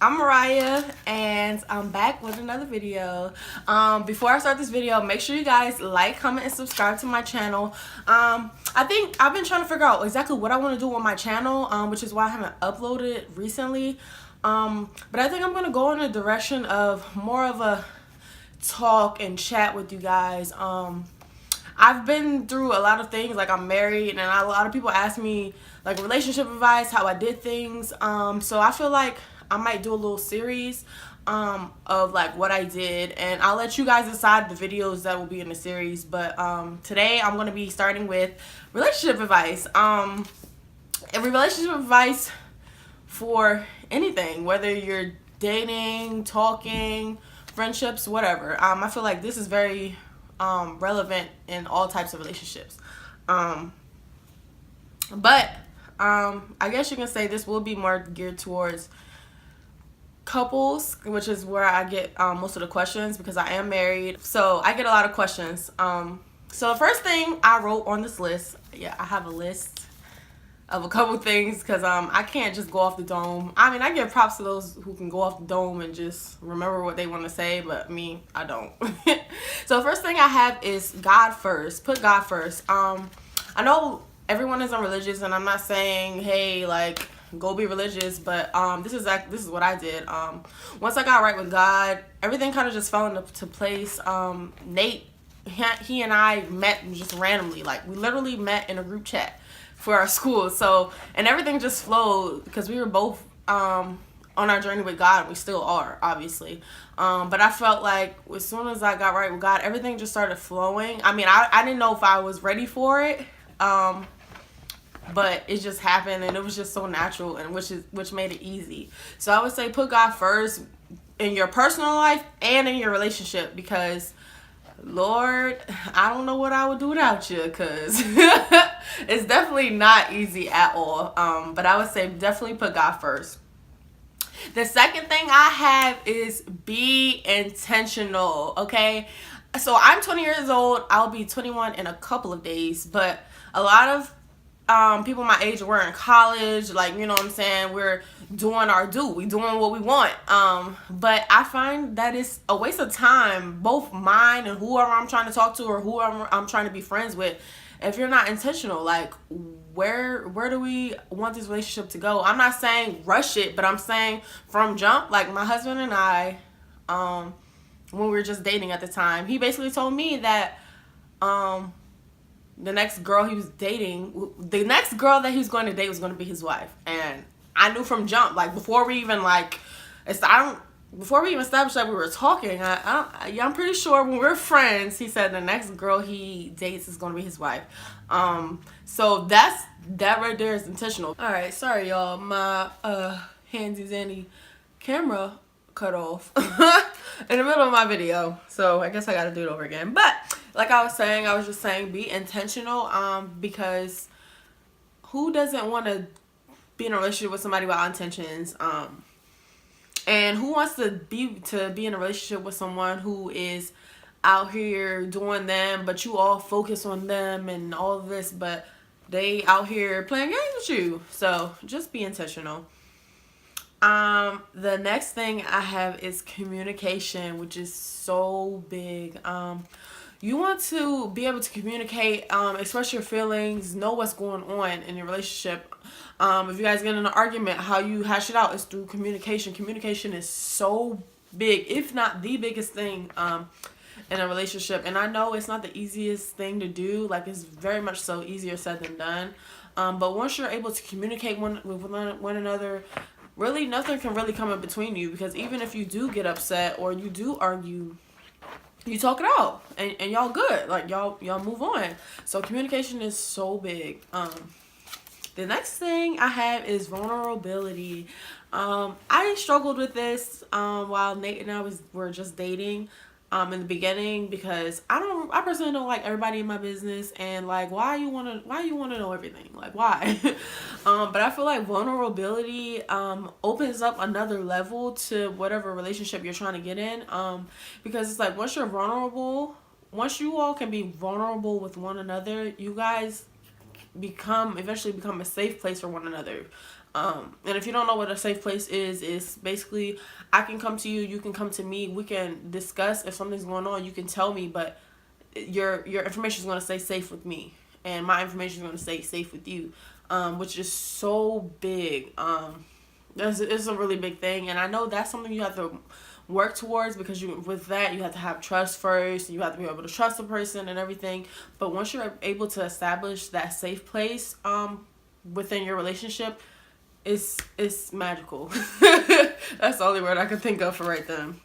I'm Mariah and I'm back with another video. Before I start this video, make sure you guys like, comment, and subscribe to my channel. I think I've been trying to figure out exactly what I want to do on my channel, which is why I haven't uploaded recently. But I think I'm going to go in a direction of more of a talk and chat with you guys. I've been through a lot of things, like I'm married, and a lot of people ask me like relationship advice, how I did things. So I feel like I might do a little series of like what I did, and I'll let you guys decide the videos that will be in the series. But today I'm going to be starting with relationship advice. Every relationship advice for anything, whether you're dating, talking, friendships, whatever. I feel like this is very relevant in all types of relationships. But I guess you can say this will be more geared towards couples, which is where I get most of the questions, because I am married. So I get a lot of questions. So the first thing I wrote on this list, yeah, I have a list of a couple things, because I can't just go off the dome. I mean, I give props to those who can go off the dome and just remember what they want to say, but me, I don't. So the first thing I have is God first. Put God first. I know everyone isn't religious, and I'm not saying, hey, like, go be religious, but this is what I did. Once I got right with God, everything kind of just fell into place. Nate, he and I met just randomly. Like, we literally met in a group chat for our school. So, and everything just flowed because we were both on our journey with God. We still are, obviously. But I felt like as soon as I got right with God, everything just started flowing. I mean, I didn't know if I was ready for it. But it just happened, and it was just so natural, and which made it easy. So I would say put God first in your personal life and in your relationship, because Lord, I don't know what I would do without you, because it's definitely not easy at all. But I would say definitely put God first. The second thing I have is be intentional, okay? So I'm 20 years old. I'll be 21 in a couple of days, but a lot of people my age, we're in college, like, you know what I'm saying, we're doing our we doing what we want, but I find that it's a waste of time, both mine and whoever I'm trying to talk to, or whoever I'm trying to be friends with, if you're not intentional. Like, where do we want this relationship to go? I'm not saying rush it, but I'm saying from jump. Like, my husband and I, when we were just dating at the time, he basically told me that the next girl he was dating, the next girl that he was going to date was going to be his wife. And I knew from jump, like, before we even established that we were talking, I'm pretty sure when we're friends, he said the next girl he dates is going to be his wife. So that right there is intentional. All right, sorry y'all, my handsy zandy camera cut off in the middle of my video, so I guess I gotta do it over again. But like I was saying, I was just saying be intentional, because who doesn't want to be in a relationship with somebody without intentions, and who wants to be in a relationship with someone who is out here doing them, but you all focus on them and all of this, but they out here playing games with you. So just be intentional. The next thing I have is communication, which is so big. You want to be able to communicate, express your feelings, know what's going on in your relationship. If you guys get in an argument, how you hash it out is through communication. Communication is so big, if not the biggest thing in a relationship. And I know it's not the easiest thing to do. Like, it's very much so easier said than done. But once you're able to communicate with one another, really nothing can really come in between you, because even if you do get upset or you do argue, you talk it out and y'all good. Like, y'all move on. So communication is so big. The next thing I have is vulnerability. I struggled with this while Nate and I were just dating in the beginning, because I personally don't like everybody in my business, and like, why you wanna know everything? Like, why? But I feel like vulnerability opens up another level to whatever relationship you're trying to get in, because it's like, once you all can be vulnerable with one another, you guys eventually become a safe place for one another. And if you don't know what a safe place is, it's basically I can come to you, you can come to me, we can discuss if something's going on, you can tell me, but your information is going to stay safe with me, and my information is going to stay safe with you, which is so big. It's a really big thing, and I know that's something you have to work towards, because with that you have to have trust first. You have to be able to trust a person and everything. But once you're able to establish that safe place within your relationship, it's magical. That's the only word I can think of for right then.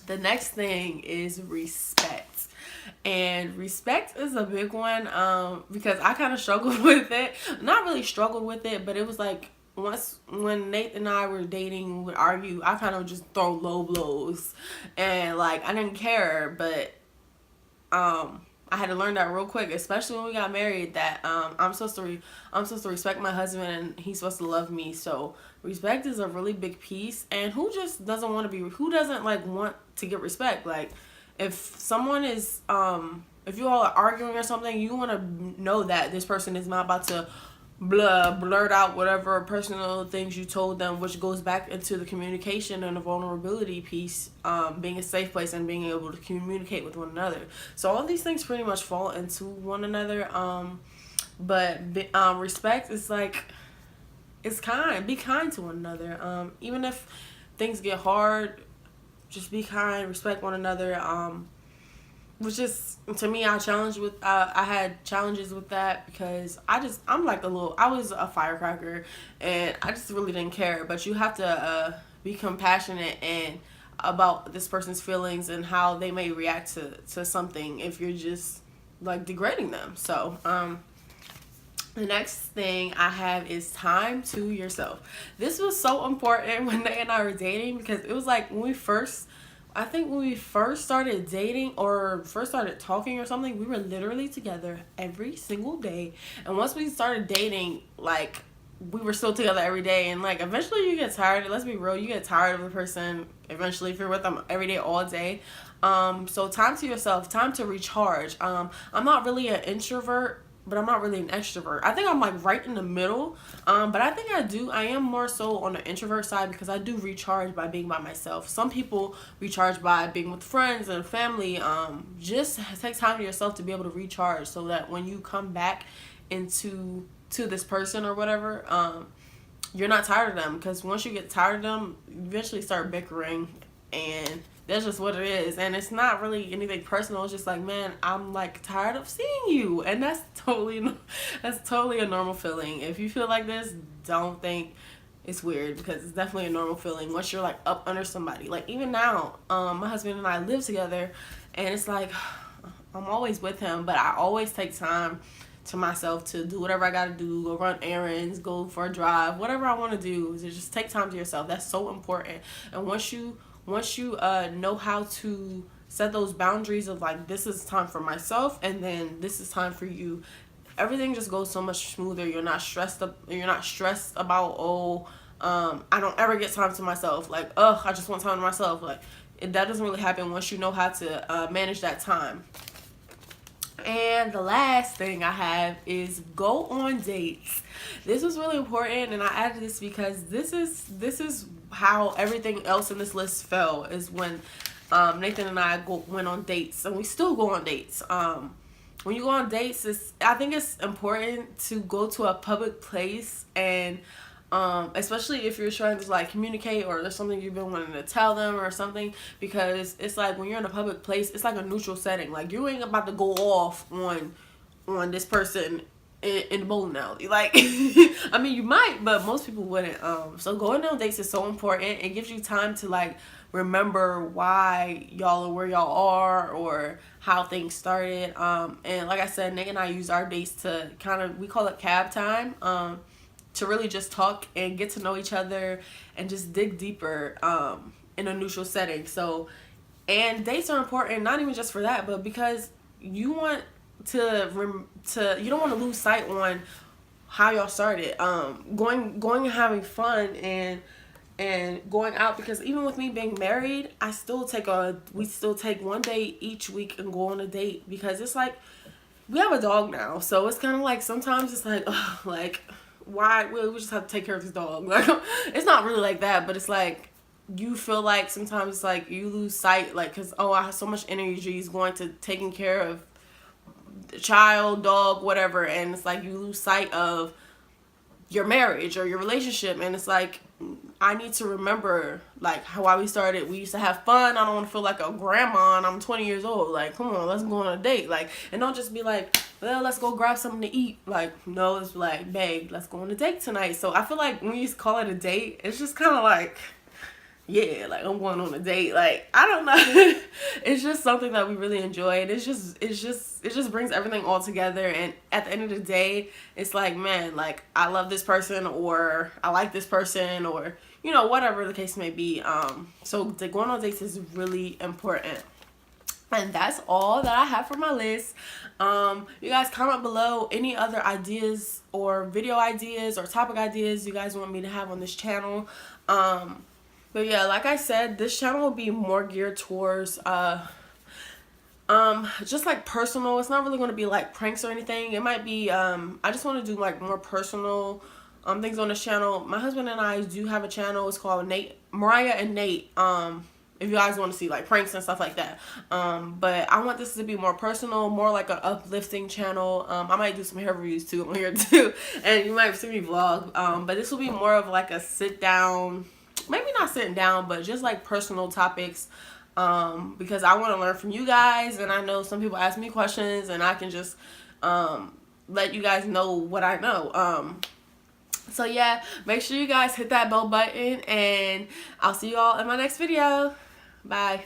The next thing is respect. And respect is a big one, because I kind of struggled with it. Not really struggled with it, but it was like, once when Nate and I were dating, we would argue, I kind of just throw low blows, and like I didn't care. But I had to learn that real quick, especially when we got married, that I'm supposed to respect my husband, and he's supposed to love me. So respect is a really big piece. And who just doesn't want to be, who doesn't like want to get respect? Like, if someone is if you all are arguing or something, you want to know that this person is not about to blurt out whatever personal things you told them, which goes back into the communication and the vulnerability piece, being a safe place and being able to communicate with one another. So all these things pretty much fall into one another. But respect is like, it's be kind to one another. Even if things get hard, just be kind, respect one another. Which is, to me, I had challenges with that, because I was a firecracker, and I just really didn't care. But you have to be compassionate and about this person's feelings and how they may react to something if you're just like degrading them. So the next thing I have is time to yourself. This was so important when Nate and I were dating, because it was like when we first started dating or first started talking or something, we were literally together every single day. And once we started dating, like, we were still together every day. And like, eventually you get tired. Let's be real, you get tired of the person eventually if you're with them every day, all day. So time to yourself, time to recharge. I'm not really an introvert, but I'm not really an extrovert. I think I'm like right in the middle. But I think I am more so on the introvert side, because I do recharge by being by myself. Some people recharge by being with friends and family. Just take time to yourself to be able to recharge, so that when you come back to this person or whatever, you're not tired of them. Because once you get tired of them, you eventually start bickering, and that's just what it is. And it's not really anything personal. It's just like, man, I'm like tired of seeing you. And that's totally a normal feeling. If you feel like this, don't think it's weird, because it's definitely a normal feeling once you're like up under somebody. Like, even now, my husband and I live together, and it's like, I'm always with him, but I always take time to myself to do whatever I gotta do, go run errands, go for a drive, whatever I want to do. Is just take time to yourself. That's so important. And once you know how to set those boundaries of like, this is time for myself, and then this is time for you, everything just goes so much smoother. You're not stressed about, I don't ever get time to myself. Like, I just want time to myself. Like, that doesn't really happen once you know how to manage that time. And the last thing I have is go on dates. This was really important, and I added this because this is how everything else in this list fell, is when Nathan and I went on dates, and we still go on dates. When you go on dates, I think it's important to go to a public place, and especially if you're trying to like communicate, or there's something you've been wanting to tell them or something, because it's like when you're in a public place, it's like a neutral setting. Like, you ain't about to go off on this person in the bowling alley. Like, I mean, you might, but most people wouldn't. So going on dates is so important. It gives you time to like remember why y'all are where y'all are, or how things started. And like I said, Nick and I use our dates to we call it cab time. To really just talk and get to know each other and just dig deeper in a neutral setting. So, and dates are important, not even just for that, but because you want you don't want to lose sight on how y'all started. Going and having fun and going out, because even with me being married, we still take one day each week and go on a date, because it's like, we have a dog now, so it's kind of like, sometimes it's like, why we just have to take care of this dog. Like, it's not really like that, but it's like you feel like sometimes it's like you lose sight, like, because I have so much energy is going to taking care of the child, dog, whatever, and it's like you lose sight of your marriage or your relationship. And it's like I need to remember like why we started. We used to have fun. I don't want to feel like a grandma and I'm 20 years old. Like, come on, let's go on a date. Like, and don't just be like, well, let's go grab something to eat. Like, no, it's like, babe, let's go on a date tonight. So I feel like when you call it a date, it's just kind of like, yeah, like I'm going on a date. Like, I don't know. It's just something that we really enjoy. And it just brings everything all together. And at the end of the day, it's like, man, like I love this person, or I like this person, or, you know, whatever the case may be. So going on dates is really important. And that's all that I have for my list. You guys comment below any other ideas or video ideas or topic ideas you guys want me to have on this channel. But yeah, like I said, this channel will be more geared towards just like personal. It's not really going to be like pranks or anything. It might be I just want to do like more personal things on this channel. My husband and I do have a channel. It's called Mariah and Nate. If you guys want to see like pranks and stuff like that. But I want this to be more personal, more like an uplifting channel. I might do some hair reviews too on here too, and you might see me vlog. But this will be more of like a sit down, maybe not sitting down, but just like personal topics. Because I want to learn from you guys, and I know some people ask me questions, and I can just let you guys know what I know. So yeah, make sure you guys hit that bell button, and I'll see you all in my next video. Bye.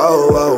Oh, oh.